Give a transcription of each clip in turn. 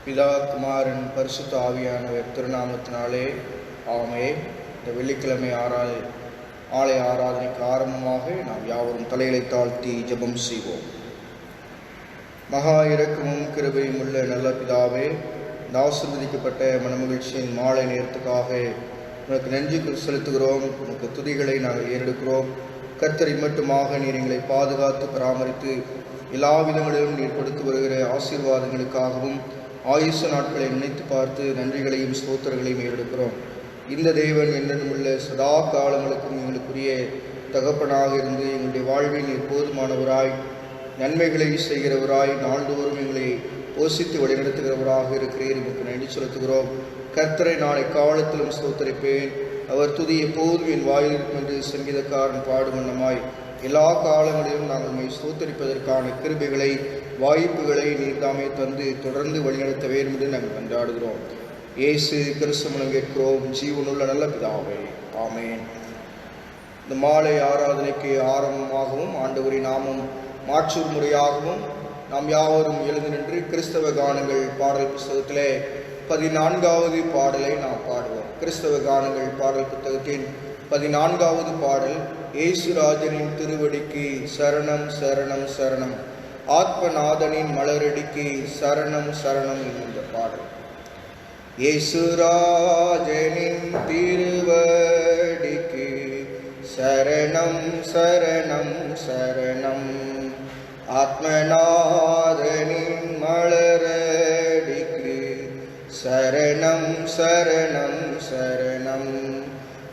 பிதா குமாரன் பரிசுத்த ஆவியானவர் திருநாமத்தினாலே ஆமென். இந்த வெள்ளிக்கிழமை ஆலய ஆராதனைக்கு ஆரம்பமாக நாம் யாவரும் தலைகளை தாழ்த்தி ஜெபம் செய்வோம். மகா இரக்கமும் கிருபையும் உள்ள நல்ல பிதாவே, இந்த ஆசீர்வதிக்கப்பட்ட மனமகிழ்ச்சியின் மாலை நேரத்துக்காக உனக்கு நன்றி செலுத்துகிறோம். உனக்கு துதிகளை நாங்கள் ஏறெடுக்கிறோம். கர்த்தரை மட்டுமாக நீர் எங்களை பாதுகாத்து பராமரித்து எல்லா விதங்களிலும் நீர் கொடுத்து வருகிற ஆசீர்வாதங்களுக்காகவும் ஆயுச நாட்களை நினைத்து பார்த்து நன்றிகளையும் ஸ்தோத்திரங்களையும் ஏறெடுக்கிறோம். இந்த தேவன் என்னென்னும் உள்ள சதா காலங்களுக்கும் எங்களுக்குரிய தகப்பனாக இருந்து எங்களுடைய வாழ்வில் நீர் போதுமானவராய் நன்மைகளை செய்கிறவராய் நாள்தோறும் எங்களை போஷித்து வழிநடத்துகிறவராக இருக்கிறீர். எனக்கு நன்றி செலுத்துகிறோம். கர்த்தரை நாளை காலத்திலும் ஸ்தோத்தரிப்பேன். அவர் துதி எப்போதும் என் வாயில் இருக்கும் என்று சங்கீதக்காரன் பாடும் வண்ணமாய் எல்லா காலங்களிலும் நாங்கள் உம்மை ஸ்தோத்தரிப்பதற்கான கிருபைகளை வாய்ப்புகளை நீர்தாமே தந்து தொடர்ந்து வழிநடத்த வேண்டும் என்று நாங்கள் கொண்டாடுகிறோம். இயேசு கிறிஸ்து மூலம் கேட்கிறோம் ஜீவனுள்ள நல்ல பிதாவே, ஆமென். இந்த மாலை ஆராதனைக்கு ஆரம்பமாகவும் ஆண்டவரின் நாமம் மாற்றூர் முறையாகவும் நாம் யாவரும் எழுந்து நின்று கிறிஸ்தவ கானங்கள் பாடல் புத்தகத்திலே 14வது பாடலை நாம் பாடுவோம். கிறிஸ்தவ கானங்கள் பாடல் புத்தகத்தின் 14வது பாடல், இயேசுராஜனின் திருவடிக்கு சரணம் சரணம் சரணம், ஆத்மநாதனின் மலரடிக்கு சரணம் சரணம் என்கின்ற பாடல். இயேசுராஜனின் திருவடிக்கு சரணம் சரணம் சரணம், ஆத்மநாதனின் மலரடிக்கு சரணம் சரணம் சரணம்,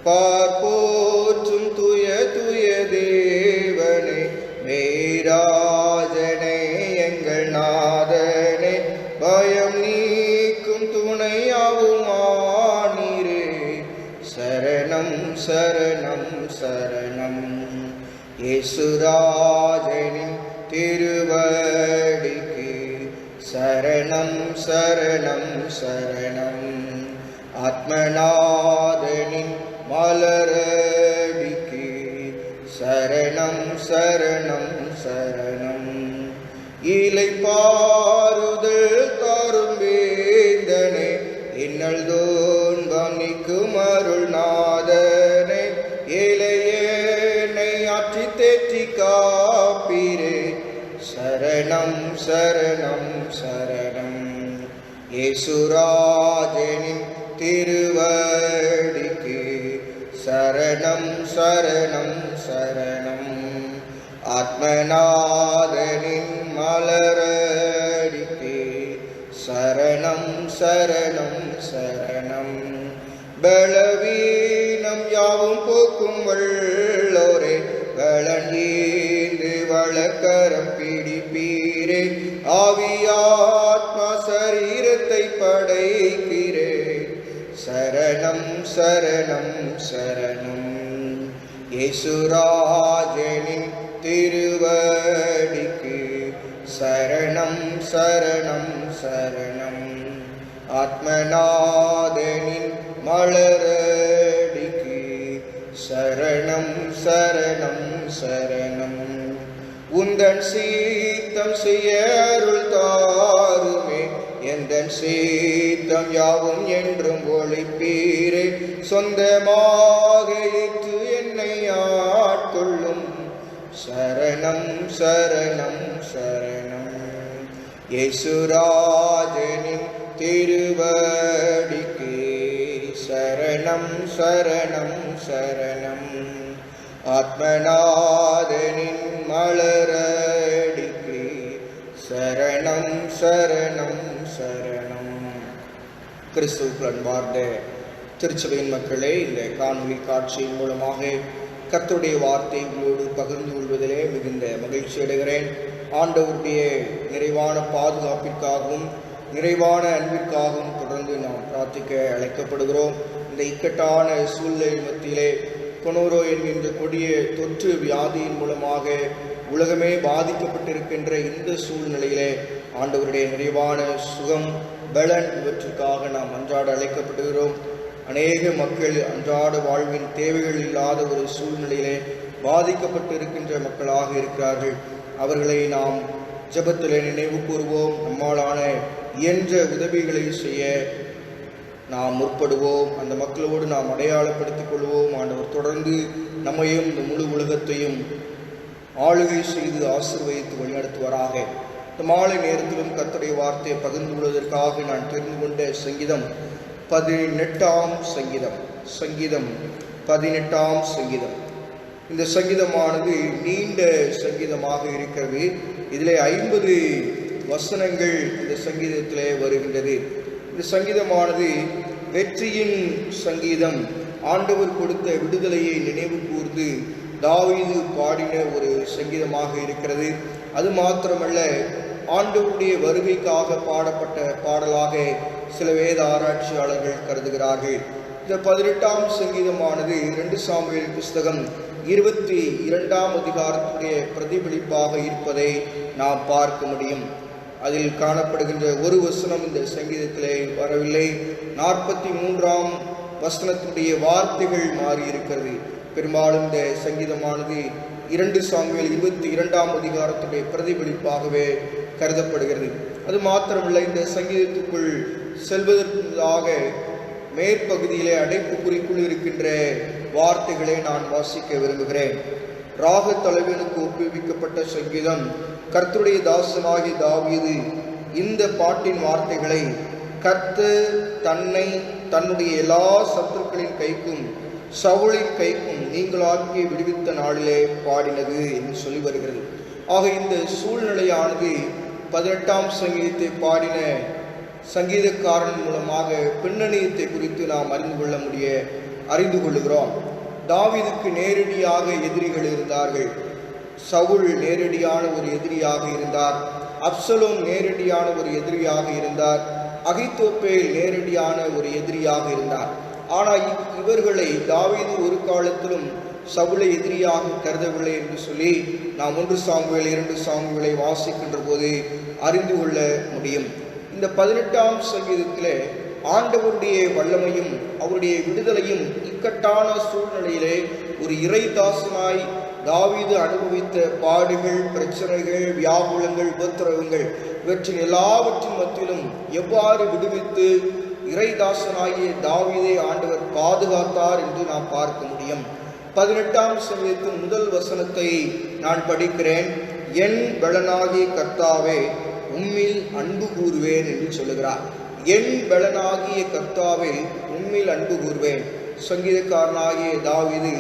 பார்ப்போற்றும் துய துய தேவனே, மேராஜனே எங்கள் நாதனே, பயம் நீக்கும் துணையாவுமானீரே, சரணம் சரணம் சரணம். இயேசுராஜனின் திருவடிக்கு சரணம் சரணம் சரணம், ஆத்மநாதனின் மலரடிக்கு சரணம் சரணம் சரணம். இளைப்பாறுதல் தரும் வேந்தனே, இன்னல் துன்பம் நீக்கும் அருள்நாதனே, இளையனை ஆற்றி தேற்றி காப்பீரே, சரணம் சரணம் சரணம். இயேசுராஜனின் திருவடிக்கு சரணம் சரணம் சரணம், ஆத்மநாதனின் மலரடிக்கு சரணம் சரணம் சரணம். பலவீனம் யாவும் போக்கும் வல்லோரே, பலனீந்து வளக்கரம் பிடிப்பீரே, ஆவியாத்மா சரீரத்தை படைக்கிறே, சரணம் சரணம் சரணம். இயேசுராஜனின் திருவடிக்கு சரணம் சரணம் சரணம், ஆத்மநாதனின் மலரடிக்கு சரணம் சரணம் சரணம். உந்தன் சீத்தம் செய்ய அருள் தாருமே, எந்தன் சீத்தம் யாவும் என்றும் ஒளிப்பீரே, சொந்தமாக ஏற்று என்னை ஆட்கொள்ளும், சரணம் சரணம் சரணம். இயேசுராஜனின் திருவடிக்கு சரணம் சரணம் சரணம், ஆத்மநாதனின் மலரடிக்கு சரணம் சரணம் சரணம். கிறிஸ்துவுக்குள் அன்பார்ந்த திருச்சபையின் மக்களே, இந்த காணொலி காட்சியின் மூலமாக கர்த்தருடைய வார்த்தை உங்களோடு பகிர்ந்து கொள்வதிலே மிகுந்த மகிழ்ச்சி அடைகிறேன். ஆண்டவருடைய நிறைவான பாதுகாப்பிற்காகவும் நிறைவான அன்பிற்காகவும் தொடர்ந்து நாம் பிரார்த்திக்க அழைக்கப்படுகிறோம். இந்த இக்கட்டான சூழ்நிலை மத்தியிலே கொனோரோ என்கின்ற கொடிய தொற்று வியாதியின் மூலமாக உலகமே பாதிக்கப்பட்டிருக்கின்ற இந்த சூழ்நிலையிலே ஆண்டவருடைய நிறைவான சுகம் பலன் இவற்றுக்காக நாம் அன்றாட அழைக்கப்படுகிறோம். அநேக மக்கள் அன்றாட வாழ்வின் தேவைகள் இல்லாத ஒரு சூழ்நிலையிலே பாதிக்கப்பட்டு இருக்கின்ற மக்களாக இருக்கிறார்கள். அவர்களை நாம் ஜெபத்திலே நினைவு கூறுவோம். நம்மாலான இயன்ற உதவிகளை செய்ய நாம் முற்படுவோம். அந்த மக்களோடு நாம் அடையாளப்படுத்திக் கொள்வோம். ஆண்டவர் தொடர்ந்து நம்மையும் இந்த முழு உலகத்தையும் ஆளுகை செய்து ஆசீர்வதித்து வழிநடத்துவாராக. இந்த மாலை நேரத்திலும் கர்த்தருடைய வார்த்தையை பகிர்ந்து கொள்வதற்காக நான் தெரிந்து கொண்ட சங்கீதம் 18ஆம் சங்கீதம். சங்கீதம் 18ஆம் சங்கீதம். இந்த சங்கீதமானது நீண்ட சங்கீதமாக இருக்கிறது. இதிலே 50 வசனங்கள் இந்த சங்கீதத்திலே வருகின்றது. இந்த சங்கீதமானது வெற்றியின் சங்கீதம். ஆண்டவர் கொடுத்த விடுதலையை நினைவு கூர்ந்து தாவீது பாடின ஒரு சங்கீதமாக இருக்கிறது. அது மாத்திரமல்ல, ஆண்டவருடைய வருகைக்காக பாடப்பட்ட பாடலாக சில வேத ஆராய்ச்சியாளர்கள் கருதுகிறார்கள். இந்த 18ஆம் சங்கீதமானது 2 சாமுவேல் புஸ்தகம் 22ஆம் அதிகாரத்துடைய பிரதிபலிப்பாக இருப்பதை நாம் பார்க்க முடியும். அதில் காணப்படுகின்ற ஒரு வசனம் இந்த சங்கீதத்திலே வரவில்லை. 43ஆம் வசனத்துடைய வார்த்தைகள் மாறி இருக்கிறது. பெரும்பாலும் இந்த சங்கீதமானது 2 சாமுவேல் 22ஆம் அதிகாரத்துடைய பிரதிபலிப்பாகவே கருதப்படுகிறது. அது மாத்திரமல்ல, இந்த சங்கீதத்துக்குள் செல்வதற்காக மேற்பகுதியிலே அடைப்புக்குறிக்குள் இருக்கின்ற வார்த்தைகளை நான் வாசிக்க விரும்புகிறேன். ராக தலைவனுக்கு ஒப்புவிக்கப்பட்ட சங்கீதம். கர்த்தருடைய தாசனாகிய தாவீது இந்த பாட்டின் வார்த்தைகளை கர்த்தர் தன்னை தன்னுடைய எல்லா சத்துருக்களின் கைக்கும் சவுளின் கைக்கும் நீங்களாக்கி விடுவித்த நாளிலே பாடினது என்று சொல்லி வருகிறது. ஆக இந்த சூழ்நிலையானது 18ஆம் சங்கீதத்தை பாடின சங்கீதக்காரன் மூலமாக பின்னணியத்தை குறித்து நாம் அறிந்து கொள்ளுகிறோம். தாவீதுக்கு நேரடியாக எதிரிகள் இருந்தார்கள். சவுல் நேரடியான ஒரு எதிரியாக இருந்தார். அப்சலோம் நேரடியான ஒரு எதிரியாக இருந்தார். அகித்தோப்பேல் நேரடியான ஒரு எதிரியாக இருந்தார். ஆனால் இவர்களை தாவீது ஒரு காலத்திலும் சவுலை எதிரியாக கருதவில்லை என்று சொல்லி நாம் 1 சாமுவேல் 2 சாமுவேலை வாசிக்கின்ற போது அறிந்து கொள்ள முடியும். இந்த 18ஆம் சங்கீதத்திலே ஆண்டவருடைய வல்லமையும் அவருடைய விடுதலையும் இக்கட்டான சூழ்நிலையிலே ஒரு இறைதாசனாய் தாவீது அனுபவித்த பாடுகள், பிரச்சனைகள், வியாகுலங்கள், உபத்திரவங்கள் இவற்றின் எல்லாவற்றின் மத்தியிலும் எவ்வாறு விடுவித்து இறைதாசனாகிய தாவீதை ஆண்டவர் பாதுகாத்தார் என்று நாம் பார்க்க முடியும். 18ஆம் சங்கீதத்தின் முதல் வசனத்தை நான் படிக்கிறேன். என் பலனாகிய கர்த்தாவே உம்மில் அன்பு கூறுவேன் என்று சொல்லுகிறார். என் பலனாகிய கர்த்தாவே உம்மில் அன்பு கூறுவேன். சங்கீதக்காரனாகிய தாவீது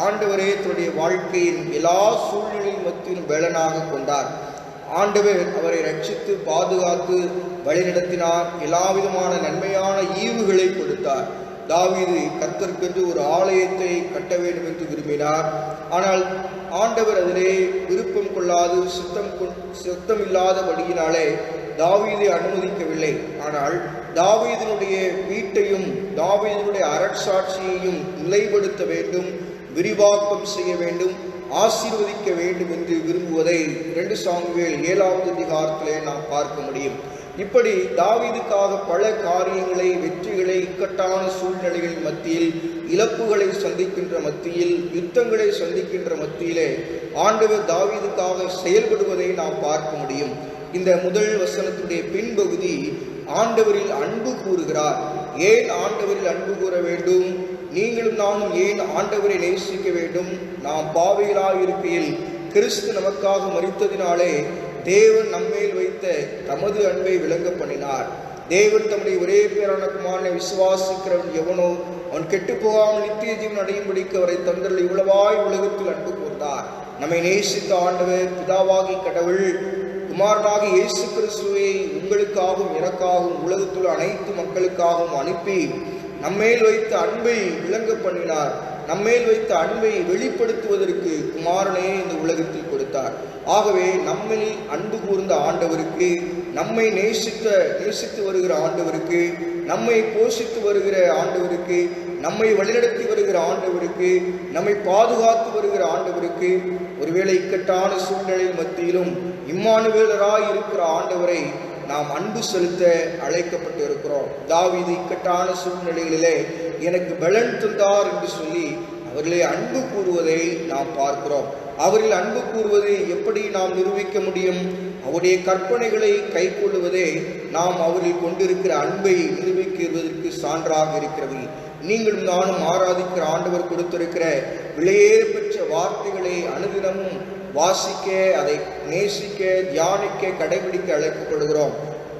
ஆண்டவரே தன்னுடைய வாழ்க்கையின் எல்லா சூழ்நிலையின் மத்தியிலும் பலனாக கொண்டார். ஆண்டவர் அவரை ரட்சித்து பாதுகாத்து வழிநடத்தினார். எல்லா விதமான நன்மையான ஈவுகளை கொடுத்தார். தாவீது கர்த்தருக்கென்று ஒரு ஆலயத்தை கட்ட வேண்டும் என்று விரும்பினார். ஆனால் ஆண்டவர் அதிலே விருப்பம் கொள்ளாது சித்தம் இல்லாதபடியினாலே தாவீதை அனுமதிக்கவில்லை. ஆனால் தாவீதினுடைய வீட்டையும் தாவீதினுடைய அரசாட்சியையும் நிலைப்படுத்த வேண்டும், விரிவாக்கம் செய்ய வேண்டும், ஆசீர்வதிக்க வேண்டும் என்று விரும்புவதை 2 சாமுவேல் 7ஆவது அதிகாரத்திலே நாம் பார்க்க முடியும். இப்படி தாவீதுக்காக பல காரியங்களை, வெற்றிகளை, இக்கட்டான சூழ்நிலைகள் மத்தியில், இழப்புகளை சந்திக்கின்ற மத்தியில், யுத்தங்களை சந்திக்கின்ற மத்தியிலே ஆண்டவர் தாவீதுக்காக செயல்படுவதை நாம் பார்க்க முடியும். இந்த முதல் வசனத்துடைய பின்பகுதி ஆண்டவரில் அன்பு கூறுகிறார். ஏன் ஆண்டவரில் அன்பு கூற வேண்டும்? நீங்களும் நானும் ஏன் ஆண்டவரை நேசிக்க வேண்டும்? நாம் பாவிகளாக இருக்கையில் கிறிஸ்து நமக்காக மரித்ததினாலே தேவன் நம்மேல் வைத்த தமது அன்பை விளங்க பண்ணினார். தேவன் தம்முடைய ஒரே பேரான குமாரனை விசுவாசிக்கிறவன் எவனோ அவன் கெட்டு போகாமல் நித்திய ஜீவன் அடையும்படிக்கு அவரை தந்தரில் இவ்வளவாய் உலகத்தில் அன்பு கூர்ந்தார். நம்மை நேசித்த ஆண்டவர் பிதாவாகி கடவுள் குமாரனாக இயேசு கிறிஸ்துவை உங்களுக்காகவும் எனக்காகவும் உலகத்தில் அனைத்து மக்களுக்காகவும் அனுப்பி நம்மேல் வைத்த அன்பை விளங்க பண்ணினார். நம்மேல் வைத்த அன்பை வெளிப்படுத்துவதற்கு குமாரனே இந்த உலகத்தில் கொடுத்தார். ஆகவே நம்மில் அன்பு கூர்ந்த ஆண்டவருக்கு, நம்மை நேசித்து வருகிற ஆண்டவருக்கு, நம்மை போஷித்து வருகிற ஆண்டவருக்கு, நம்மை வழிநடத்தி வருகிற ஆண்டவருக்கு, நம்மை பாதுகாத்து வருகிற ஆண்டவருக்கு, ஒருவேளை இக்கட்டான சூழ்நிலை மத்தியிலும் இம்மானுவேலராய் இருக்கிற ஆண்டவரை நாம் அன்பு செலுத்த அழைக்கப்பட்டு இருக்கிறோம். தாவீது இக்கட்டான சூழ்நிலைகளிலே எனக்கு பலன் தந்தார் என்று சொல்லி அவர்களே அன்பு கூறுவதை நாம் பார்க்கிறோம். அவரில் அன்பு கூறுவதை எப்படி நாம் நிரூபிக்க முடியும்? அவருடைய கற்பனைகளை கைக்கொள்ளுவதே நாம் அவரில் கொண்டிருக்கிற அன்பை நிரூபிக்கிறதற்கு சான்றாக இருக்கிறது. நீங்களும் நானும் ஆராதிக்கிற ஆண்டவர் கொடுத்திருக்கிற விலையேற பெற்ற வார்த்தைகளை அனுதினமும் வாசிக்க, அதை நேசிக்க, தியானிக்க, கடைபிடிக்க அழைக்கப்படுகிறோம்.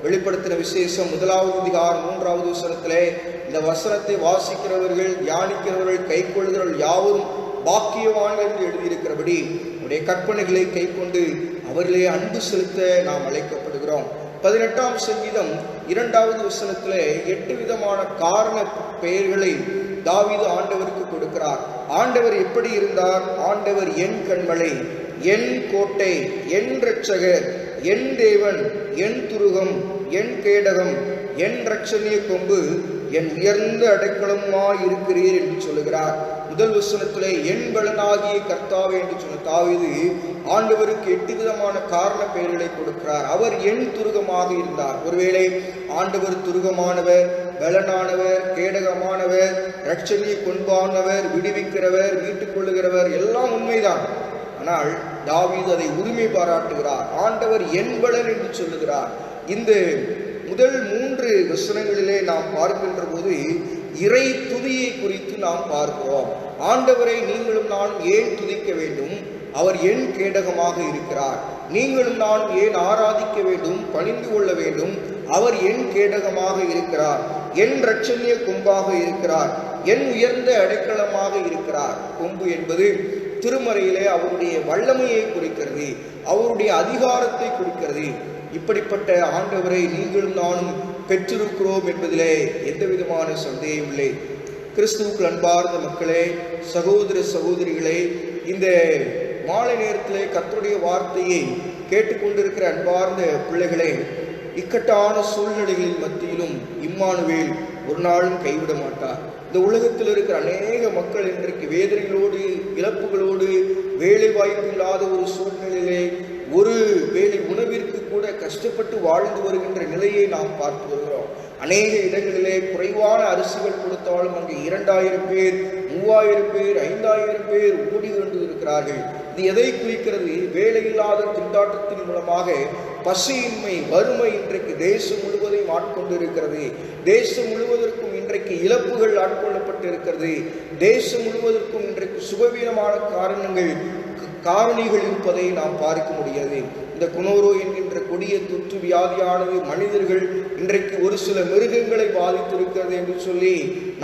வெளிப்படுத்தின விசேஷம் 1வது அதிகாரம் 3வது வசனத்திலே இந்த வசனத்தை வாசிக்கிறவர்கள், தியானிக்கிறவர்கள், கைக்கொள்கிறவர்கள் யாவரும் பாக்கியவான்கள் என்று எழுதியிருக்கிறபடி உடைய கற்பனைகளை கை கொண்டு அவர்களே அன்பு செலுத்த நாம் அழைக்கப்படுகிறோம். 18ஆம் சங்கீதம் 2வது வசனத்திலே 8 விதமான காரண பெயர்களை தாவீது ஆண்டவருக்கு கொடுக்கிறார். ஆண்டவர் எப்படி இருந்தார்? ஆண்டவர் என் கண்மலை, என் கோட்டை, என் இரட்சகர், என் தேவன், என் துருகம், என் கேடகம், என் இரட்சணிய கொம்பு, என் உயர்ந்த அடைக்கலமாய் இருக்கிறீர் என்று சொல்லுகிறார். முதல் வசனத்திலே என் பலனாகிய கர்த்தாவே என்று சொன்ன தாவீது ஆண்டவருக்கு 8 விதமான காரண பெயர்களை கொடுக்கிறார். அவர் என் துருகமாக இருந்தார். ஒருவேளை ஆண்டவர் துருகமானவர், பலனானவர், கேடகமானவர், இரட்சணிய கொன்பானவர், விடுவிக்கிறவர், மீட்டுக் கொள்ளுகிறவர், எல்லாம் உண்மைதான். ஆனால் தாவீது அதை உரிமை பாராட்டுகிறார். ஆண்டவர் என் பலன் என்று சொல்லுகிறார். இந்த முதல் 3 வசனங்களிலே நாம் பார்க்கின்ற போது இறை துதியை குறித்து நாம் பார்க்கிறோம். ஆண்டவரை நீங்களும் நானும் ஏன் துதிக்க வேண்டும்? அவர் என் கேடகமாக இருக்கிறார். நீங்களும் நானும் ஏன் ஆராதிக்க வேண்டும், பணிந்து கொள்ள வேண்டும்? அவர் என் கேடகமாக இருக்கிறார், என் இரட்சணிய கொம்பாக இருக்கிறார், என் உயர்ந்த அடைக்கலமாக இருக்கிறார். கொம்பு என்பது திருமறையிலே அவருடைய வல்லமையை குறிக்கிறது, அவருடைய அதிகாரத்தை குறிக்கிறது. இப்படிப்பட்ட ஆண்டவரை நீங்களும் நானும் பெற்றிருக்கிறோம் என்பதிலே எந்த விதமான சந்தேகம் இல்லை. கிறிஸ்துவுக்கு அன்பார்ந்த மக்களே, சகோதர சகோதரிகளே, இந்த மாலை நேரத்திலே கர்த்தருடைய வார்த்தையை கேட்டுக்கொண்டிருக்கிற அன்பார்ந்த பிள்ளைகளே, இக்கட்டான சூழ்நிலைகளின் மத்தியிலும் இம்மானுவேல் ஒரு நாளும் கைவிட மாட்டார். இந்த உலகத்தில் இருக்கிற அநேக மக்கள் இன்றைக்கு வேதனைகளோடு, இழப்புகளோடு, வேலை வாய்ப்பு இல்லாத ஒரு சூழ்நிலையிலே ஒரு வேலை உணவிற்கு கூட கஷ்டப்பட்டு வாழ்ந்து வருகின்ற நிலையை நாம் பார்த்து வருகிறோம். அநேக இடங்களிலே குறைவான அரிசிகள் கொடுத்தாலும் அங்கே 2000 பேர், 3000 பேர், 5000 பேர் ஓடி கொண்டு இருக்கிறார்கள். இது எதை குறிக்கிறது? வேலையில்லாத திண்டாட்டத்தின் மூலமாக பசியின்மை, வறுமை இன்றைக்கு தேசம் முழுவதையும் ஆட்கொண்டு இருக்கிறது. தேசம் முழுவதற்கும் இன்றைக்கு இழப்புகள் ஆட்கொள்ளப்பட்டு இருக்கிறது. தேசம் முழுவதற்கும் இன்றைக்கு சுகவீனமான காரணிகள் இருப்பதை நாம் பார்க்க முடியாது. இந்த குனோரோ என்கின்ற கொடிய தொற்று வியாதியானது மனிதர்கள் இன்றைக்கு ஒரு சில மிருகங்களை பாதித்திருக்கிறது என்று சொல்லி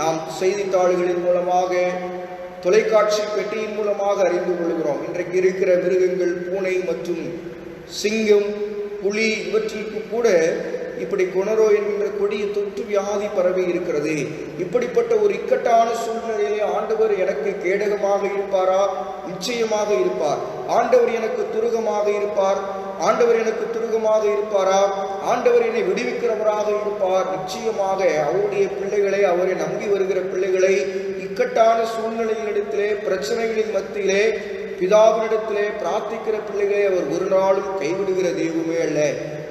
நாம் செய்தித்தாள்களின் மூலமாக, தொலைக்காட்சி பெட்டியின் மூலமாக அறிந்து கொள்கிறோம். இன்றைக்கு இருக்கிற மிருகங்கள் பூனை மற்றும் சிங்கம், புலி இவற்றிற்கு கூட இப்படி கொனரோ என்கின்ற கொடிய தொற்று வியாதி பரவி இருக்கிறது. இப்படிப்பட்ட ஒரு இக்கட்டான சூழ்நிலையிலே ஆண்டவர் எனக்கு கேடகமாக இருப்பாரா? நிச்சயமாக இருப்பார். ஆண்டவர் எனக்கு துருகமாக இருப்பார். ஆண்டவர் எனக்கு துருகமாக இருப்பாரா? ஆண்டவர் என்னை விடுவிக்கிறவராக இருப்பார். நிச்சயமாக அவருடைய பிள்ளைகளை, அவரை நம்பி வருகிற பிள்ளைகளை இக்கட்டான சூழ்நிலைகளிடத்திலே, பிரச்சனைகளின் மத்தியிலே பிதாவினிடத்திலே பிரார்த்திக்கிற பிள்ளைகளை அவர் ஒரு நாளும் கைவிடுகிற தெய்வமே அல்ல.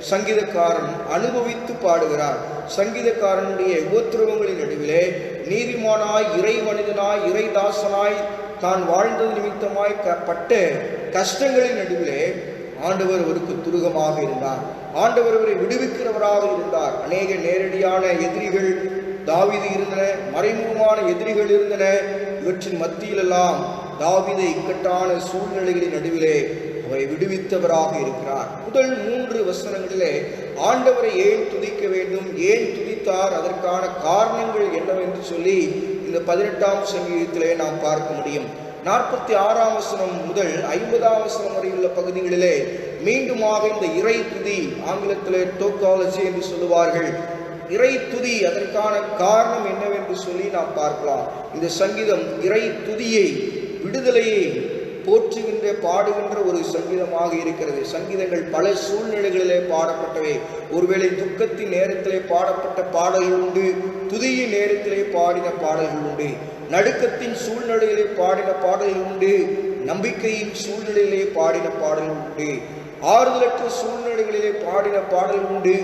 சங்கீதக்காரன் அனுபவித்து பாடுகிறார். சங்கீதக்காரனுடைய உபத்திரவங்களின் நடுவிலே நீதிமானாய், இறை மனிதனாய், இறை தாசனாய் தான் வாழ்ந்தது நிமித்தமாய் பட்ட கஷ்டங்களின் நடுவிலே ஆண்டவர் அவருக்கு துருகமாக இருந்தார். ஆண்டவர் அவரை விடுவிக்கிறவராக இருந்தார். அநேக நேரடியான எதிரிகள் தாவீது இருந்தன, மறைமுகமான எதிரிகள் இருந்தன. இவற்றின் மத்தியிலெல்லாம் தாவீதை இக்கட்டான சூழ்நிலைகளின் நடுவிலே அவரை விடுவித்தவராக இருக்கிறார். முதல் 3 வசனங்களிலே ஆண்டவரை ஏன் துதிக்க வேண்டும், ஏன் துதித்தார், அதற்கான காரணங்கள் என்னவென்று சொல்லி இந்த 18ஆம் சங்கீதத்திலே நாம் பார்க்க முடியும். 46ஆம் வசனம் முதல் 50ஆம் வசனம் வரை உள்ள பகுதிகளிலே மீண்டுமாக இந்த இறை துதி, ஆங்கிலத்திலே டோக்காலஜி என்று சொல்லுவார்கள், இறை துதி, அதற்கான காரணம் என்னவென்று சொல்லி நாம் பார்க்கலாம். இந்த சங்கீதம் இறை துதியை, விடுதலையை போற்றுகின்ற, பாடுகின்ற ஒரு சங்கீதமாக இருக்கிறது. சங்கீதங்கள் பல சூழ்நிலைகளிலே பாடப்பட்டவை. ஒருவேளை துக்கத்தின் நேரத்திலே பாடப்பட்ட பாடல்கள் உண்டு, துதியின் நேரத்திலே பாடின பாடல்கள் உண்டு, நடுக்கத்தின் சூழ்நிலையிலே பாடின பாடல்கள் உண்டு, நம்பிக்கையின் சூழ்நிலையிலே பாடின பாடல்கள் உண்டு, ஆறுதலற்ற சூழ்நிலைகளிலே பாடின பாடல்கள் உண்டு,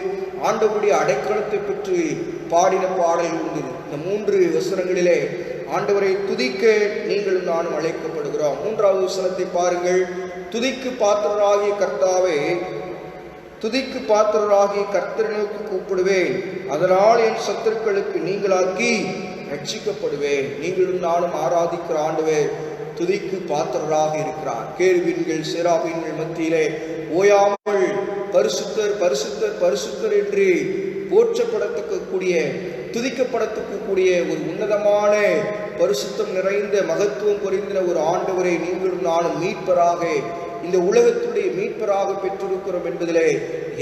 ஆண்டவருடைய அடைக்கலத்தை பற்றி பாடின பாடல்கள் உண்டு. இந்த 3 வசனங்களிலே ஆண்டவரை துதிக்க நீங்களும் நானும் அழைக்கப்படுகிறோம். 3வது வசனத்தை பாருங்கள். துதிக்கு பாத்திரராகிய கர்த்தாவே, துதிக்கு பாத்திரராகி கர்த்தரை நோக்கி கூப்பிடுவேன், அதனால் என் சத்துருக்களுக்கு நீங்களாக்கி ரட்சிக்கப்படுவேன். நீங்களும் நானும் ஆராதிக்கிற ஆண்டவர் துதிக்கு பாத்திரராக இருக்கிறார். கேருபீன்கள் சேராபீன்கள் மத்தியிலே ஓயாமல் பரிசுத்தர் பரிசுத்தர் பரிசுத்தர் என்று போற்றப்படக்கூடிய துதிக்கப்படக்கூடிய ஒரு உன்னதமான பரிசுத்தம் நிறைந்த மகத்துவம் பொருந்தின ஒரு ஆண்டவரை நீங்களும் நானும் மீட்பராக, இந்த உலகத்துடைய மீட்பராக பெற்றிருக்கிறோம் என்பதிலே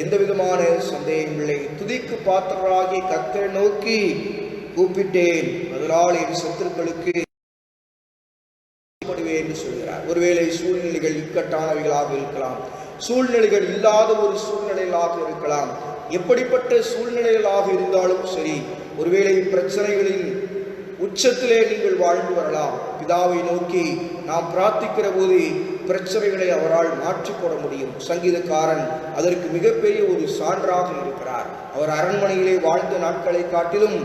எந்த விதமான சந்தேகமில்லை. துதிக்கு பாத்திரராகி கர்த்தரை நோக்கி கூப்பிட்டேன், அதனால் என் சத்துருக்களுக்கு என்று சொல்கிறார். ஒருவேளை சூழ்நிலைகள் இக்கட்டானவைகளாக இருக்கலாம், சூழ்நிலைகள் இல்லாத ஒரு சூழ்நிலைகளாக இருக்கலாம். எப்படிப்பட்ட சூழ்நிலைகளாக இருந்தாலும் சரி, ஒருவேளை பிரச்சனைகளின் உச்சத்திலே நீங்கள் வாழ்ந்து வரலாம். பிதாவை நோக்கி நாம் பிரார்த்திக்கிற போது பிரச்சனைகளை அவரால் மாற்றிப்போட முடியும். சங்கீதக்காரன் அதற்கு மிகப்பெரிய ஒரு சான்றாக இருக்கிறார். அவர் அரண்மனையிலே வாழ்ந்த நாட்களை காட்டிலும்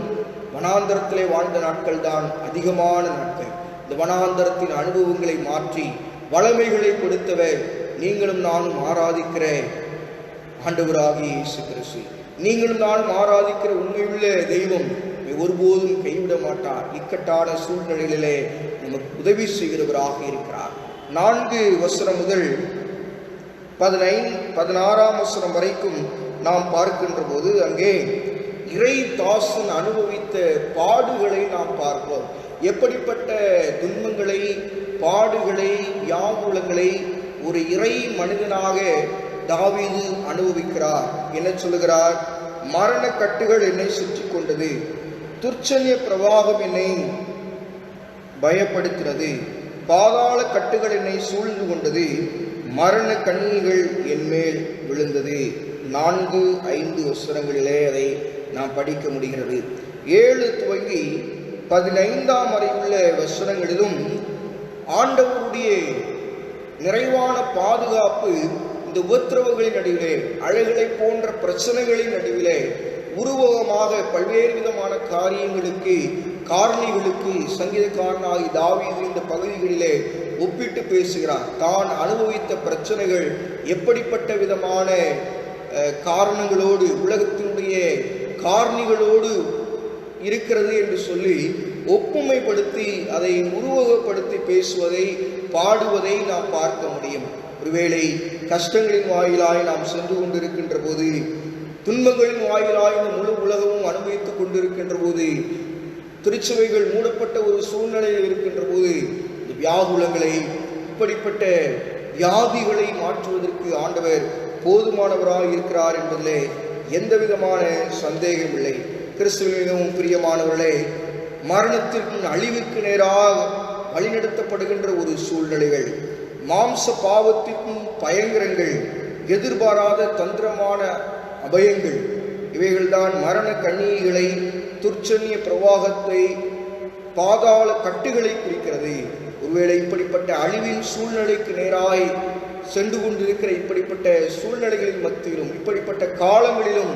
வனாந்தரத்திலே வாழ்ந்த நாட்கள் தான் அதிகமான நாட்கள். இந்த வனாந்தரத்தின் அனுபவங்களை மாற்றி வளமைகளை கொடுத்தவர் நீங்களும் நானும் ஆராதிக்கிற ஆண்டவராகிய இயேசு கிறிஸ்து. நீங்களும் நானும் ஆராதிக்கிற உண்மையுள்ள தெய்வம் ஒருபோதும் கைவிட மாட்டார். இக்கட்டான சூழ்நிலைகளிலே நமக்கு உதவி செய்கிறவராக இருக்கிறார். 4 வசனம் முதல் 16ஆம் வசனம் வரைக்கும் நாம் பார்க்கின்ற போது அங்கே இறை தாசன் அனுபவித்த பாடுகளை நாம் பார்க்கிறோம். எப்படிப்பட்ட துன்பங்களை, பாடுகளை, வியாகுலங்களை ஒரு இறை மனிதனாக தாவீது அனுபவிக்கிறார். என்ன சொல்லுகிறார்? மரண கட்டுகள் என்னை சுற்றி கொண்டது, துர்ச்சன்ய பிரவாகம் என்னை பயப்படுத்தினது, பாதாள கட்டுகள் என்னை சூழ்ந்து கொண்டது, மரண கண்ணீர்கள் என் மேல் விழுந்தது. 4-5 வசனங்களிலே அதை நாம் படிக்க முடிகிறது. 7 துவங்கி 15ஆம் வரை உள்ள வசனங்களிலும் ஆண்டவருடைய நிறைவான பாதுகாப்பு இந்த உபத்திரவங்களின் நடுவிலே, அலைகளை போன்ற பிரச்சனைகளின் நடுவிலே உருவகமாக பல்வேறு விதமான காரியங்களுக்கு, காரணிகளுக்கு சங்கீதக்காரனாகி தாவீது இந்த பகுதிகளிலே ஒப்பிட்டு பேசுகிறார். தான் அனுபவித்த பிரச்சனைகள் எப்படிப்பட்ட விதமான காரணங்களோடு, உலகத்தினுடைய காரணிகளோடு இருக்கிறது என்று சொல்லி ஒப்புமைப்படுத்தி அதை உருவகப்படுத்தி பேசுவதை, பாடுவதை நாம் பார்க்க முடியும். ஒருவேளை கஷ்டங்களின் வாயிலாய் நாம் சென்று கொண்டிருக்கின்ற போது, துன்பங்களின் வாயிலாய் இந்த முழு உலகமும் அனுபவித்துக் கொண்டிருக்கின்ற போது, திருச்சபைகள் மூடப்பட்ட ஒரு சூழ்நிலையில் இருக்கின்ற போது, இந்த வியாகுலங்களை, இப்படிப்பட்ட வியாதிகளை மாற்றுவதற்கு ஆண்டவர் போதுமானவராக இருக்கிறார் என்பதிலே எந்த விதமான சந்தேகமில்லை. கிறிஸ்துவின் மிகவும் பிரியமானவர்களே, மரணத்திற்கும் அழிவுக்கு நேராக வழிநடத்தப்படுகின்ற ஒரு சூழ்நிலைகள், மாம்ச பாவத்திற்கும் பயங்கரங்கள், எதிர்பாராத தந்திரமான அபயங்கள், இவைகள்தான் மரண கண்ணீர்களை, துர்ச்சன்ய பிரவாகத்தை, பாதாள கட்டுகளை குறிக்கிறது. ஒருவேளை இப்படிப்பட்ட அழிவின் சூழ்நிலைக்கு நேராய் சென்று கொண்டிருக்கிற இப்படிப்பட்ட சூழ்நிலைகளின் மத்தியிலும், இப்படிப்பட்ட காலங்களிலும்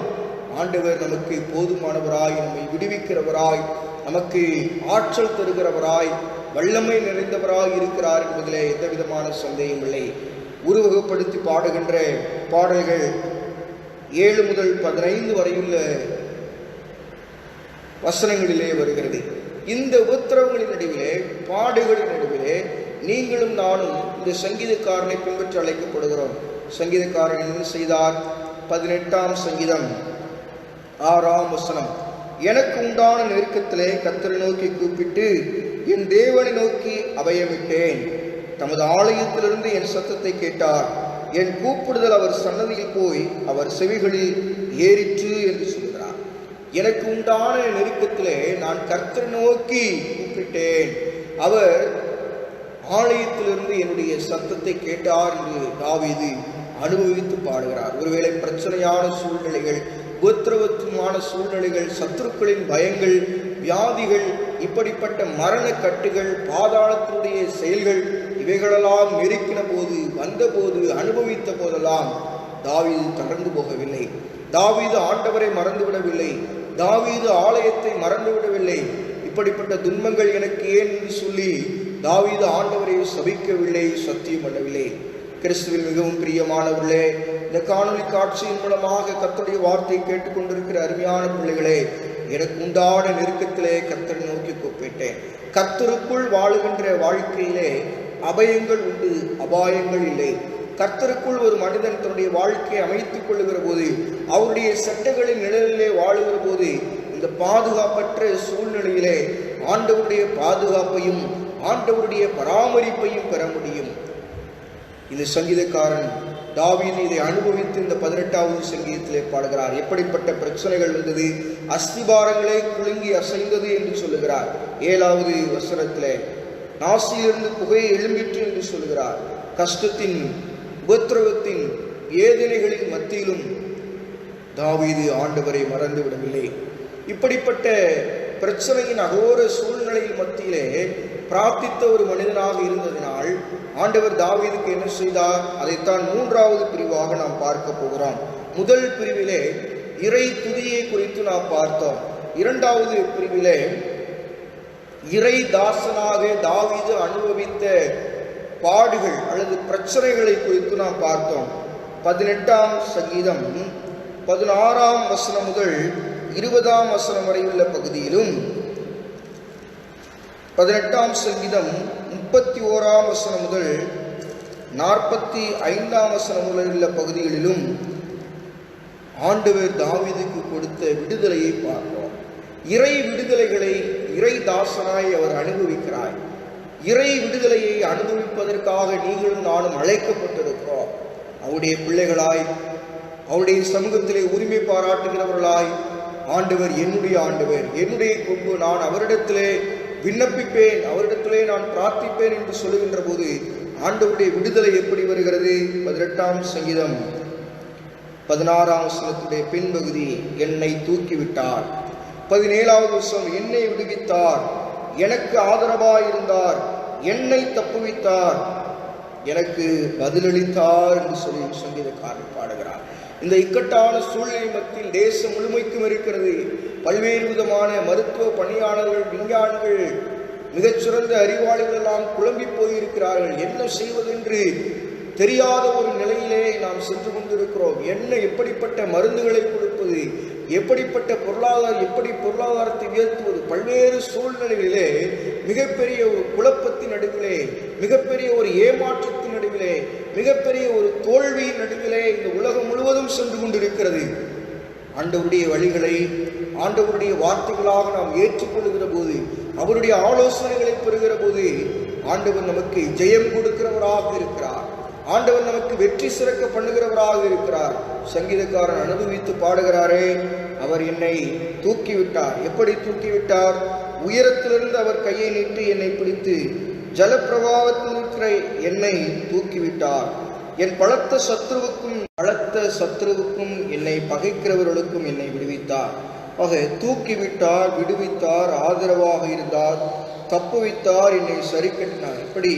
ஆண்டவர் நமக்கு போதுமானவராய், நம்மை விடுவிக்கிறவராய், நமக்கு ஆற்றல் தருகிறவராய், வல்லமை நிறைந்தவராய் இருக்கிறார் என்பதிலே எந்த விதமான சந்தேகமில்லை. உருவகப்படுத்தி பாடுகின்ற பாடல்கள் 7 முதல் 15 வரையுள்ள வசனங்களிலே வருகிறது. இந்த உபத்திரவங்களின் நடுவிலே, பாடுகளின் நடுவிலே நீங்களும் நானும் இந்த சங்கீதக்காரனை பின்பற்றி அழைக்கப்படுகிறோம். சங்கீதக்காரன் என்ன செய்தார்? 18ஆம் சங்கீதம் 6ஆம் வசனம். எனக்கு உண்டான நெருக்கத்திலே கர்த்தரை நோக்கி கூப்பிட்டு என் தேவனை நோக்கி அபயமிட்டேன். தமது ஆலயத்திலிருந்து என் சத்தத்தை கேட்டார். என் கூப்பிடுதல் அவர் சன்னதியில் போய் அவர் செவிகளில் ஏறிற்று என்று சொல்கிறார். எனக்கு உண்டான நெருக்கத்திலே நான் கர்த்தரை நோக்கி கூப்பிட்டேன், அவர் ஆலயத்திலிருந்து என்னுடைய சத்தத்தை கேட்டார் என்று தாவீது அனுபவித்து பாடுகிறார். ஒருவேளை பிரச்சனையான சூழ்நிலைகள், உபத்திரவத்துவமான சூழ்நிலைகள், சத்துருக்களின் பயங்கள், வியாதிகள், இப்படிப்பட்ட மரண கட்டுகள், பாதாளத்தினுடைய செயல்கள், இவைகளெல்லாம் நெருக்கின போது, வந்தபோது, அனுபவித்த போதெல்லாம் தாவீது தளர்ந்து போகவில்லை. தாவீது ஆண்டவரை மறந்துவிடவில்லை. தாவீது ஆலயத்தை மறந்துவிடவில்லை. இப்படிப்பட்ட துன்பங்கள் எனக்கு ஏன் என்று சொல்லி தாவீது ஆண்டவரை சபிக்கவில்லை, சத்தியம் பண்ணவில்லை. கிறிஸ்துவில் மிகவும் பிரியமானவர்களே, இந்த காணொலி காட்சியின் மூலமாக கர்த்தருடைய வார்த்தையை கேட்டுக்கொண்டிருக்கிற அருமையான பிள்ளைகளே, எனக்கு உண்டான நெருக்கத்திலே கர்த்தரை நோக்கி கூப்பிட்டேன். கர்த்தருக்குள் வாழுகின்ற வாழ்க்கையிலே அபயங்கள் உண்டு, அபாயங்கள் இல்லை. கர்த்தருக்குள் ஒரு மனிதன் தன்னுடைய வாழ்க்கையை அமைத்துக் கொள்ளுகிற போது, அவருடைய சட்டங்களின் நிழலிலே வாழுகிற போது, இந்த பாதுகாப்பற்ற சூழ்நிலையிலே ஆண்டவருடைய பாதுகாப்பையும் ஆண்டவருடைய பராமரிப்பையும் பெற முடியும். இந்த சங்கீதக்காரன் தாவீது இதை அனுபவித்து இந்த 18வது சங்கீதத்திலே பாடுகிறார். எப்படிப்பட்ட பிரச்சனைகள் வந்தது, அஸ்திபாரங்களே குலுங்கி அசைந்தது என்று சொல்லுகிறார். 7வது வசனத்திலே நாசியிலிருந்து புகை எழும்பிற்று என்று சொல்லுகிறார். கஷ்டத்தின், உபத்திரவத்தின், வேதனைகளின் மத்தியிலும் தாவீது ஆண்டவரை மறந்து விடவில்லை. இப்படிப்பட்ட பிரச்சனையின் அகோர சூழ்நிலையின் மத்தியிலே பிரார்த்தித்த ஒரு மனிதனாக இருந்ததினால் ஆண்டவர் தாவீதுக்கு என்ன செய்தார்? அதைத்தான் 3வது பிரிவாக நாம் பார்க்க போகிறோம். முதல் பிரிவிலே இறை துதியை குறித்து நாம் பார்த்தோம். 2வது பிரிவிலே இறை தாசனாக தாவீது அனுபவித்த பாடுகள் அல்லது பிரச்சனைகளை குறித்து நாம் பார்த்தோம். 18ஆம் சங்கீதம் 16ஆம் வசனம் முதல் 20ஆம் வசனம் வரை உள்ள பகுதியிலும், 18ஆம் சங்கீதம் 31ஆம் வசனம் முதல் 45ஆம் வசனம் வரை உள்ள பகுதிகளிலும் ஆண்டவர் தாவீதுக்கு கொடுத்த விடுதலையை பார்க்கிறோம். இறை விடுதலைகளை இறை தாசனாய் அவர் அனுபவிக்கிறார். இறை விடுதலையை அனுபவிப்பதற்காக நீங்களும் நானும் அழைக்கப்பட்டிருக்கிறோம். அவருடைய பிள்ளைகளாய், அவருடைய சமூகத்திலே உரிமை பாராட்டுகிறவர்களாய், ஆண்டவர் என்னுடைய ஆண்டவர், என்னுடைய கொம்பு, நான் அவரிடத்திலே விண்ணப்பிப்பேன், அவரிடத்திலே நான் பிரார்த்திப்பேன் என்று சொல்லுகின்ற போது ஆண்டவருடைய விடுதலை எப்படி வருகிறது? 18ஆம் சங்கீதம் 16ஆம் வசனத்துடைய பின்பகுதி, என்னை தூக்கிவிட்டார். 17வது வசனம், என்னை விடுவித்தார், எனக்கு ஆதரவாயிருந்தார், என்னை தப்புவித்தார், எனக்கு பதிலளித்தார் என்று சொல்லி சங்கீதக்காரன் பாடுகிறார். இந்த இக்கட்டான சூழ்நிலை மத்தியில் தேசம் முழுமைக்கும் இருக்கிறது. பல்வேறு விதமான மருத்துவ பணியாளர்கள், விஞ்ஞானிகள், மிகச்சிறந்த அறிவாளிகள் எல்லாம் குழம்பி போயிருக்கிறார்கள். என்ன செய்வதென்று தெரியாத ஒரு நிலையிலே நாம் சென்று கொண்டிருக்கிறோம். எப்படிப்பட்ட மருந்துகளை கொடுப்பது, எப்படிப்பட்ட பொருளாதாரத்தை உயர்த்துவது, பல்வேறு சூழ்நிலைகளிலே மிகப்பெரிய ஒரு குழப்பத்தின் நடுவிலே, மிகப்பெரிய ஒரு ஏமாற்றத்தின் நடுவிலே, மிகப்பெரிய ஒரு தோல்வியின் நடுவிலே இந்த உலகம் முழுவதும் சென்று கொண்டிருக்கிறது. ஆண்டவருடைய வழிகளை, ஆண்டவருடைய வார்த்தைகளாக நாம் ஏற்றுக்கொள்கிற போது, அவருடைய ஆலோசனைகளை பெறுகிற போது ஆண்டவர் நமக்கு ஜெயம் கொடுக்கிறவராக இருக்கிறார். ஆண்டவர் நமக்கு வெற்றி சிறக்க பண்ணுகிறவராக இருக்கிறார். சங்கீதக்காரன் அனுபவித்து பாடுகிறாரே, அவர் என்னை தூக்கிவிட்டார். எப்படி தூக்கிவிட்டார்? உயரத்திலிருந்து அவர் கையை நீட்டி என்னை பிடித்து ஜலப்பிரவாகத்தில் இருக்கிற என்னை தூக்கிவிட்டார். என் பலத்த சத்ருவுக்கும் என்னை பகைக்கிறவர்களுக்கும் என்னை விடுவித்தார். ஆக தூக்கிவிட்டார், விடுவித்தார், ஆதரவாக இருந்தார், தப்புவித்தார், என்னை சரி கட்டினார். இப்படி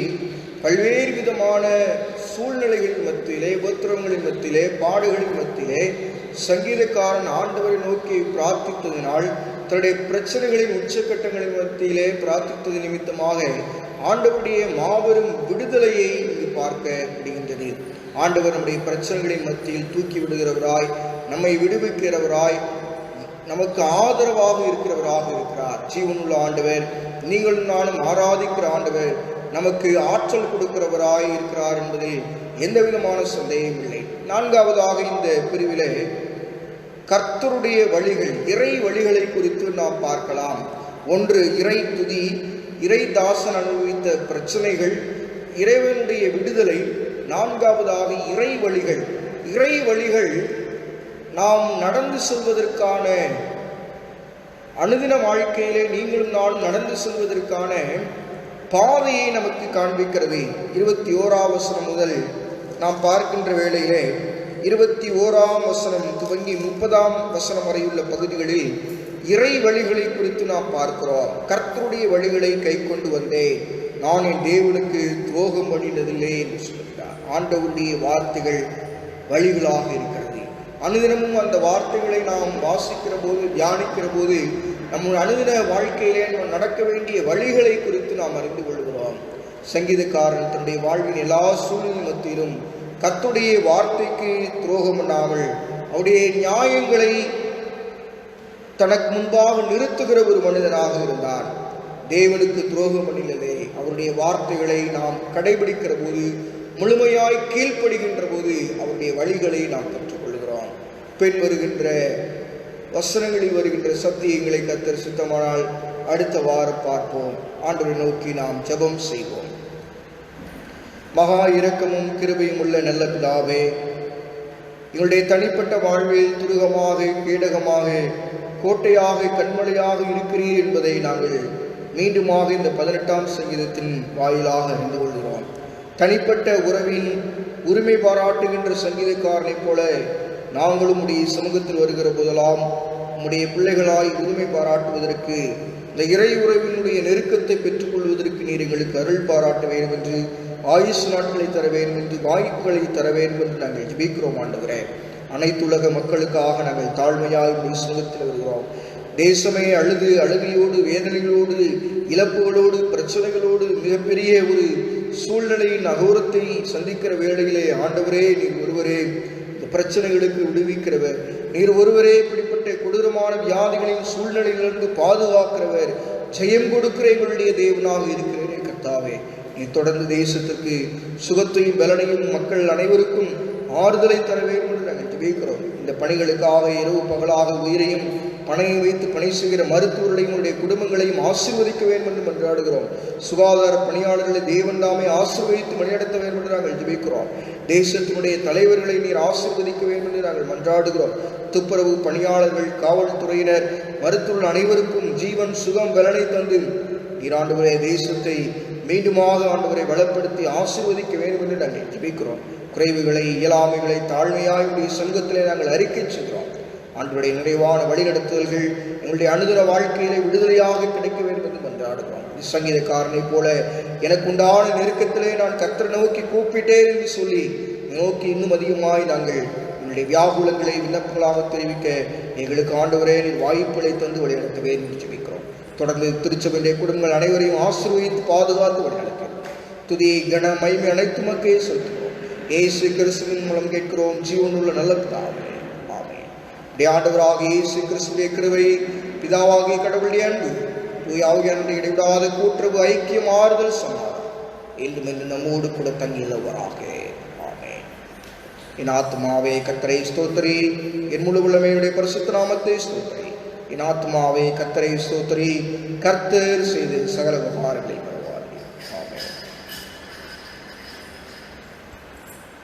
பல்வேறு விதமான சூழ்நிலைகளின் மத்தியிலே, உபத்திரவங்களின் மத்தியிலே, பாடுகளின் மத்தியிலே சங்கீதக்காரன் ஆண்டவரை நோக்கி பிரார்த்தித்ததினால், தன்னுடைய பிரச்சனைகளின் உச்சக்கட்டங்களின் மத்தியிலே பிரார்த்தித்தது நிமித்தமாக ஆண்டவருடைய மாபெரும் விடுதலையை இங்கு பார்க்க முடிகின்றது. ஆண்டவர் நம்முடைய பிரச்சனைகளின் மத்தியில் தூக்கி விடுகிறவராய், நம்மை விடுவிக்கிறவராய், நமக்கு ஆதரவாக இருக்கிறவராக இருக்கிறார். ஜீவனுள்ள ஆண்டவர், நீங்களும் நானும் ஆராதிக்கிற ஆண்டவர் நமக்கு ஆற்றல் கொடுக்கிறவராய் இருக்கிறார் என்பதில் எந்த விதமான சந்தேகம் இல்லை. 4வதாக இந்த பிரிவிலே கர்த்தருடைய வழிகள், இறை வழிகளை குறித்து நாம் பார்க்கலாம். 1 இறை துதி, இறை தாசன் அனுபவித்த பிரச்சனைகள், இறைவனுடைய விடுதலை. 4வதாக இறை வழிகள். இறை வழிகள் நாம் நடந்து செல்வதற்கான, அனுதின வாழ்க்கையிலே நீங்களும் நானும் நடந்து செல்வதற்கான பாதையை நமக்கு காண்பிக்கிறது. 21ஆம் வசனம் முதல் நாம் பார்க்கின்ற வேளையிலே 21ஆம் வசனம் துவங்கி 30ஆம் வசனம் வரையுள்ள பகுதிகளில் இறை வழிகளை குறித்து நாம் பார்க்கிறோம். கர்த்தருடைய வழிகளை கை கொண்டு வந்தேன், நான் என் தேவனுக்கு துரோகம் பண்ணினதில்லை என்று சொல்கிறார். ஆண்டவருடைய வார்த்தைகள் வழிகளாக இருக்கிறது. அனுதினமும் அந்த வார்த்தைகளை நாம் வாசிக்கிற போது, தியானிக்கிற போது நம்முடைய அனுதின வாழ்க்கையிலே நடக்க வேண்டிய வழிகளை குறித்து நாம் அறிந்து கொள்கிறோம். சங்கீதக்காரன் தன்னுடைய வாழ்வின் எல்லா சூழ்நிலை மத்தியிலும் கர்த்தருடைய வார்த்தைக்கு துரோகம் பண்ணாமல் அவருடைய நியாயங்களை தனக்கு முன்பாக நிறுத்துகிற ஒரு மனிதனாக இருந்தார். தேவனுக்கு துரோகம் பண்ணிலே அவருடைய வார்த்தைகளை நாம் கடைபிடிக்கிற போது, முழுமையாய் கீழ்ப்படுகின்ற போது அவருடைய வழிகளை நாம் கற்றுக்கொள்கிறோம். பின் வருகின்ற வசனங்களில் வருகின்ற சத்தியங்களை கர்த்தர் சித்தமானால் அடுத்த வாரம் பார்ப்போம். ஆண்டவரை நோக்கி நாம் ஜெபம் செய்வோம். மகா இரக்கமும் கிருபையும் உள்ள நல்ல பிதாவே, எங்களுடைய தனிப்பட்ட வாழ்வில் துருகமாக, கேடகமாக, கோட்டையாக, கண்மலையாக இருக்கிறீர் என்பதை நாங்கள் மீண்டுமாக இந்த 18ஆம் சங்கீதத்தின் வாயிலாக அறிந்து கொள்கிறோம். தனிப்பட்ட உறவின் உரிமை பாராட்டுகின்ற சங்கீதக்காரனைப் போல நாங்களும் உடைய சமூகத்தில் வருகிற போதெல்லாம் உம்முடைய பிள்ளைகளாய் உரிமை பாராட்டுவதற்கு, இந்த இறை உறவினுடைய நெருக்கத்தை பெற்றுக்கொள்வதற்கு நீர் எங்களுக்கு அருள் பாராட்ட வேண்டும் என்று, ஆயுசு நாட்களை தர வேண்டும் என்று, வாய்ப்புகளை தர வேண்டும் என்று நாங்கள் ஜெபிக்கிறோம். ஆண்டவரே, அனைத்துலக மக்களுக்காக நாங்கள் தாழ்மையாய் உடைய சமூகத்தில் வருகிறோம். தேசமே அழுகையோடு, வேதனைகளோடு, இழப்புகளோடு, பிரச்சனைகளோடு மிகப்பெரிய ஒரு சூழ்நிலையின் அகோரத்தை சந்திக்கிற வேளையிலே ஆண்டவரே, நீர் ஒருவரே இந்த பிரச்சனைகளுக்கு விடுவிக்கிறவர், நீர் ஒருவரே இப்படிப்பட்ட கொடூரமான வியாதிகளின் சூழ்நிலையிலிருந்து பாதுகாக்கிறவர், ஜெயம் கொடுக்கிற எங்களுடைய தேவனாக இருக்கிறேனே கர்த்தாவே. நீ தொடர்ந்து தேசத்திற்கு சுகத்தையும் பலனையும் மக்கள் அனைவருக்கும் ஆறுதலை தர வேண்டும் என்று நாங்கள் ஜெபிக்கிறோம். இந்த பணிகளுக்காக இரவு பகலாக உயிரையும் பணையை வைத்து பணி செய்கிற மருத்துவர்களையும் உடைய குடும்பங்களையும் ஆசீர்வதிக்க வேண்டும் என்று மன்றாடுகிறோம். சுகாதார பணியாளர்களை தேவன் தாமே ஆசீர்வதித்து வழிநடத்த வேண்டும் என்று நாங்கள் ஜெபிக்கிறோம். தேசத்தினுடைய தலைவர்களை நீர் ஆசீர்வதிக்க வேண்டும் என்று நாங்கள் மன்றாடுகிறோம். துப்புரவு பணியாளர்கள், காவல்துறையினர், மருத்துவர்கள் அனைவருக்கும் ஜீவன், சுகம், பலனை தந்து நீர் ஆண்டவரே தேசத்தை மீண்டுமாக ஆண்டவரை வளப்படுத்தி ஆசீர்வதிக்க வேண்டும் என்று நாங்கள் ஜெபிக்கிறோம். குறைவுகளை, இயலாமைகளை தாழ்மையாய் உடைய சங்கத்திலே நாங்கள் அறிக்கை செய்கிறோம். ஆண்டவருடைய நிறைவான வழிநடத்துதல்கள் எங்களுடைய அனுதின வாழ்க்கையிலே விடுதலையாக கிடைக்க வேண்டும் என்று மன்றாடுகிறோம். சங்கீதக்காரனை போல எனக்கு உண்டான நெருக்கத்திலே நான் கர்த்தரை நோக்கி கூப்பிட்டேன் என்று சொல்லி நோக்கி இன்னும் அதிகமாய் நாங்கள் எங்களுடைய வியாகுலங்களை விண்ணப்பங்களாக தெரிவிக்க எங்களுக்கு ஆண்டவரே நீர் வாய்ப்புகளை தந்து வழிநடத்த வேண்டும் என்று ஜெபிக்கிறோம். தொடர்ந்து திருச்சபையுடைய குடும்பங்கள் அனைவரையும் ஆசீர்வதித்து பாதுகாத்து வழிநடத்துகிறோம். துதி, கன, மகிமை அனைத்து மக்களே செலுத்துகிறோம். இயேசு கிறிஸ்துவின் மூலம் கேட்கிறோம் ஜீவனுள்ள நல்ல பிதாவே, ஆமென். ஆண்டவராக இயேசு கிறிஸ்துவின் கிருபை, பிதாவாகிய கடவுளுடைய அன்பு, தூய ஆவியானவருடைய இடைவிடாத கூட்டுறவு, ஐக்கியம், ஆறுதல், சமாதானம் என்றும் என்று நம்மோடு கூட தங்கியுள்ளவராக, ஆமென். என் ஆத்மாவே கர்த்தரை ஸ்தோத்திரி, என் முழு உள்ளமையுடைய பரிசுத்த நாமத்தை ஸ்தோத்திரி. என் ஆத்மாவே கர்த்தரை ஸ்தோத்திரி, கர்த்தர் செய்து சகல உபகாரங்களை